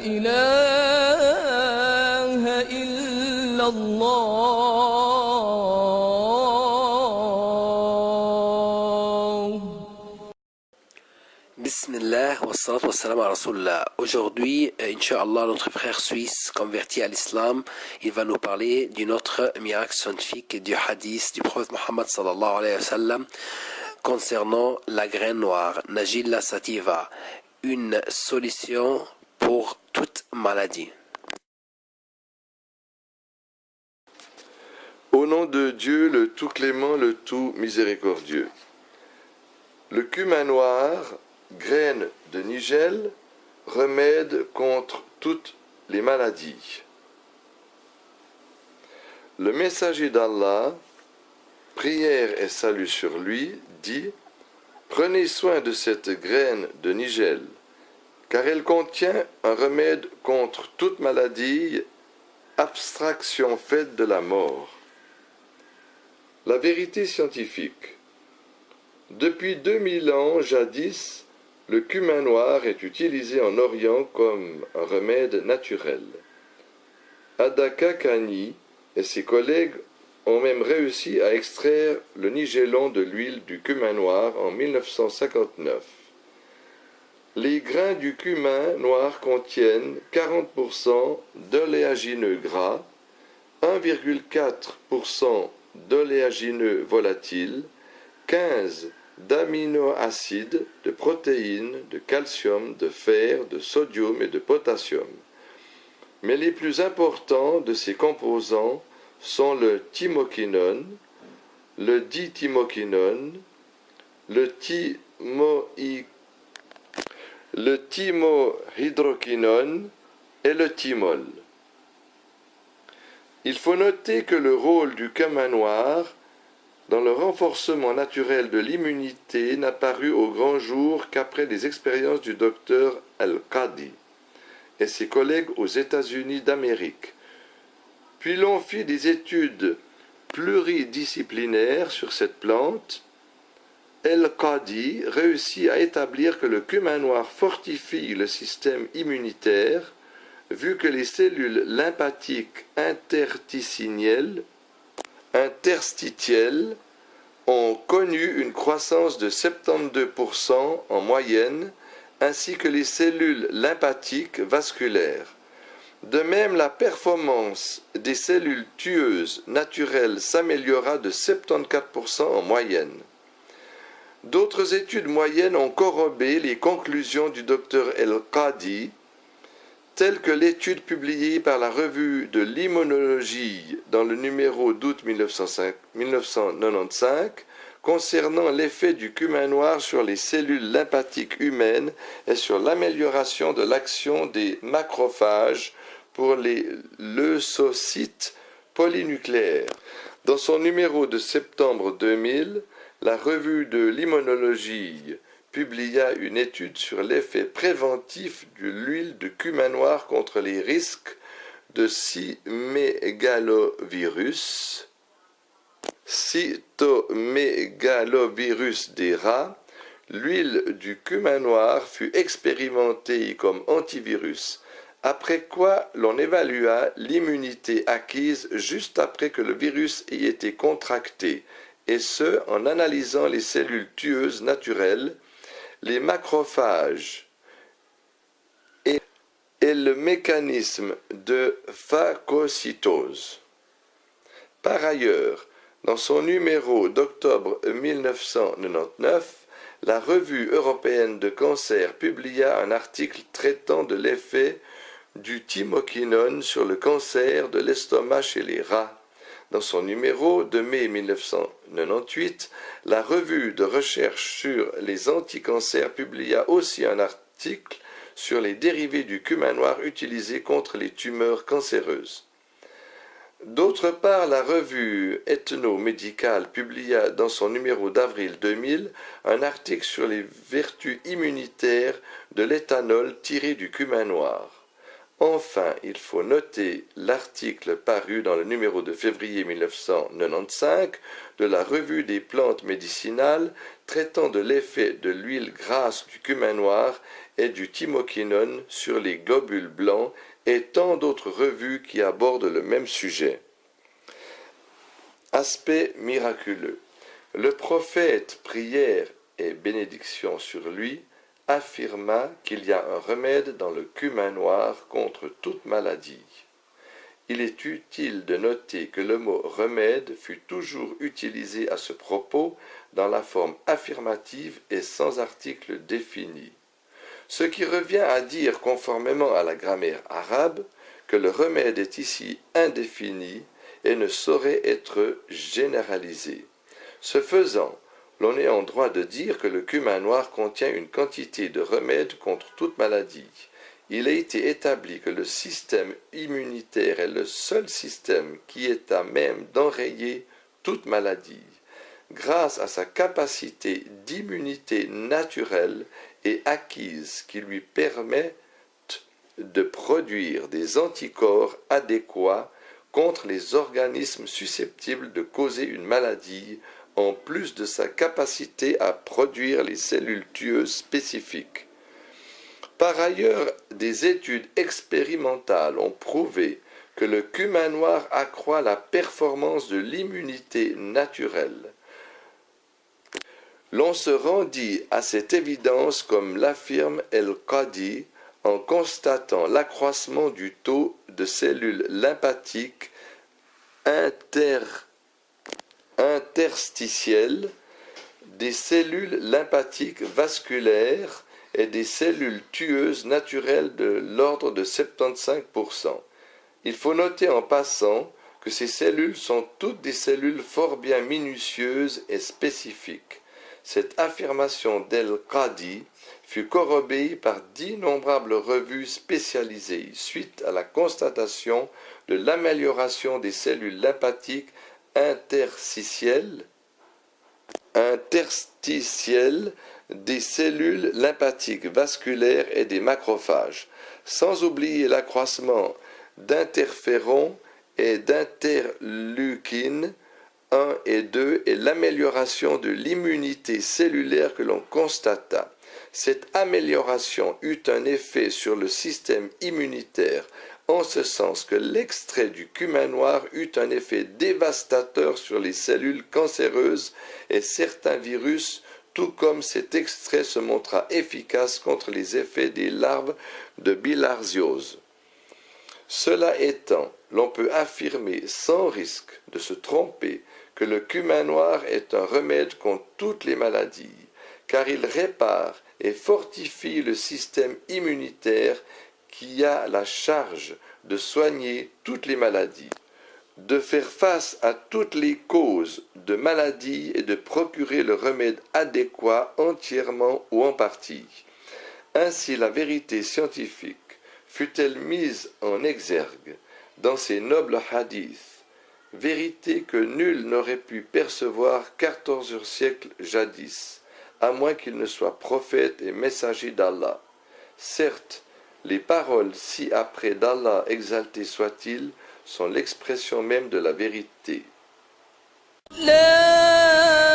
إله إلا الله. Bismillah wa salatu wa salam à Rasulullah. Aujourd'hui, Inch'Allah, notre frère suisse converti à l'islam, il va nous parler d'un autre miracle scientifique du hadith du prophète Muhammad sallallahu alayhi wa sallam concernant la graine noire, Najilla sativa, une solution pour toute maladie. Au nom de Dieu, le tout clément, le tout miséricordieux. Le cumin noir, graine de nigel, remède contre toutes les maladies. Le messager d'Allah, prière et salut sur lui, dit « Prenez soin de cette graine de nigel, car elle contient un remède contre toute maladie, abstraction faite de la mort. » La vérité scientifique. Depuis 2000 ans, jadis, le cumin noir est utilisé en Orient comme un remède naturel. Adaka Khani et ses collègues ont même réussi à extraire le nigellon de l'huile du cumin noir en 1959. Les grains du cumin noir contiennent 40% d'oléagineux gras, 1,4% d'oléagineux volatiles, 15 d'aminoacides, de protéines, de calcium, de fer, de sodium et de potassium. Mais les plus importants de ces composants sont le thymoquinone, le dithymoquinone, le thymohydroquinone et le thymol. Il faut noter que le rôle du cumin noir dans le renforcement naturel de l'immunité n'apparut au grand jour qu'après les expériences du docteur Al-Qadi et ses collègues aux États-Unis d'Amérique. Puis l'on fit des études pluridisciplinaires sur cette plante. Al-Qadi réussit à établir que le cumin noir fortifie le système immunitaire, vu que les cellules lymphatiques interstitielles ont connu une croissance de 72% en moyenne, ainsi que les cellules lymphatiques vasculaires. De même, la performance des cellules tueuses naturelles s'améliora de 74% en moyenne. D'autres études moyennes ont corrobé les conclusions du Dr El-Qadi, telle que l'étude publiée par la revue de l'immunologie dans le numéro d'août 1995 concernant l'effet du cumin noir sur les cellules lymphatiques humaines et sur l'amélioration de l'action des macrophages pour les leucocytes polynucléaires. Dans son numéro de septembre 2000, la revue de l'immunologie publia une étude sur l'effet préventif de l'huile de cumin noir contre les risques de cytomégalovirus des rats. L'huile du cumin noir fut expérimentée comme antivirus, après quoi l'on évalua l'immunité acquise juste après que le virus ait été contracté, et ce en analysant les cellules tueuses naturelles, les macrophages et le mécanisme de phagocytose. Par ailleurs, dans son numéro d'octobre 1999, la Revue européenne de cancer publia un article traitant de l'effet du thymoquinone sur le cancer de l'estomac chez les rats. Dans son numéro de mai 1998, la revue de recherche sur les anticancers publia aussi un article sur les dérivés du cumin noir utilisés contre les tumeurs cancéreuses. D'autre part, la revue ethno-médicale publia dans son numéro d'avril 2000 un article sur les vertus immunitaires de l'éthanol tiré du cumin noir. Enfin, il faut noter l'article paru dans le numéro de février 1995 de la Revue des plantes médicinales traitant de l'effet de l'huile grasse du cumin noir et du thymoquinone sur les globules blancs et tant d'autres revues qui abordent le même sujet. Aspect miraculeux. Le prophète, prière et bénédiction sur lui, affirma qu'il y a un remède dans le cumin noir contre toute maladie. Il est utile de noter que le mot remède fut toujours utilisé à ce propos dans la forme affirmative et sans article défini. Ce qui revient à dire, conformément à la grammaire arabe, que le remède est ici indéfini et ne saurait être généralisé. Ce faisant, l'on est en droit de dire que le cumin noir contient une quantité de remèdes contre toute maladie. Il a été établi que le système immunitaire est le seul système qui est à même d'enrayer toute maladie. Grâce à sa capacité d'immunité naturelle et acquise qui lui permet de produire des anticorps adéquats contre les organismes susceptibles de causer une maladie, en plus de sa capacité à produire les cellules tueuses spécifiques. Par ailleurs, des études expérimentales ont prouvé que le cumin noir accroît la performance de l'immunité naturelle. L'on se rendit à cette évidence comme l'affirme El-Qadi en constatant l'accroissement du taux de cellules lymphatiques interstitielles, des cellules lymphatiques vasculaires et des cellules tueuses naturelles de l'ordre de 75%. Il faut noter en passant que ces cellules sont toutes des cellules fort bien minutieuses et spécifiques. Cette affirmation d'El-Qadi fut corroborée par d'innombrables revues spécialisées suite à la constatation de l'amélioration des cellules lymphatiques interstitielles, des cellules lymphatiques vasculaires et des macrophages, sans oublier l'accroissement d'interférons et d'interleukines 1 et 2 et l'amélioration de l'immunité cellulaire que l'on constata. Cette amélioration eut un effet sur le système immunitaire, en ce sens que l'extrait du cumin noir eut un effet dévastateur sur les cellules cancéreuses et certains virus, tout comme cet extrait se montra efficace contre les effets des larves de bilharziose. Cela étant, l'on peut affirmer sans risque de se tromper que le cumin noir est un remède contre toutes les maladies, car il répare et fortifie le système immunitaire qui a la charge de soigner toutes les maladies, de faire face à toutes les causes de maladies et de procurer le remède adéquat entièrement ou en partie. Ainsi la vérité scientifique fut-elle mise en exergue dans ces nobles hadiths, vérité que nul n'aurait pu percevoir 14 siècles jadis, à moins qu'il ne soit prophète et messager d'Allah. Certes, les paroles ci-après d'Allah exalté soit-il sont l'expression même de la vérité. لا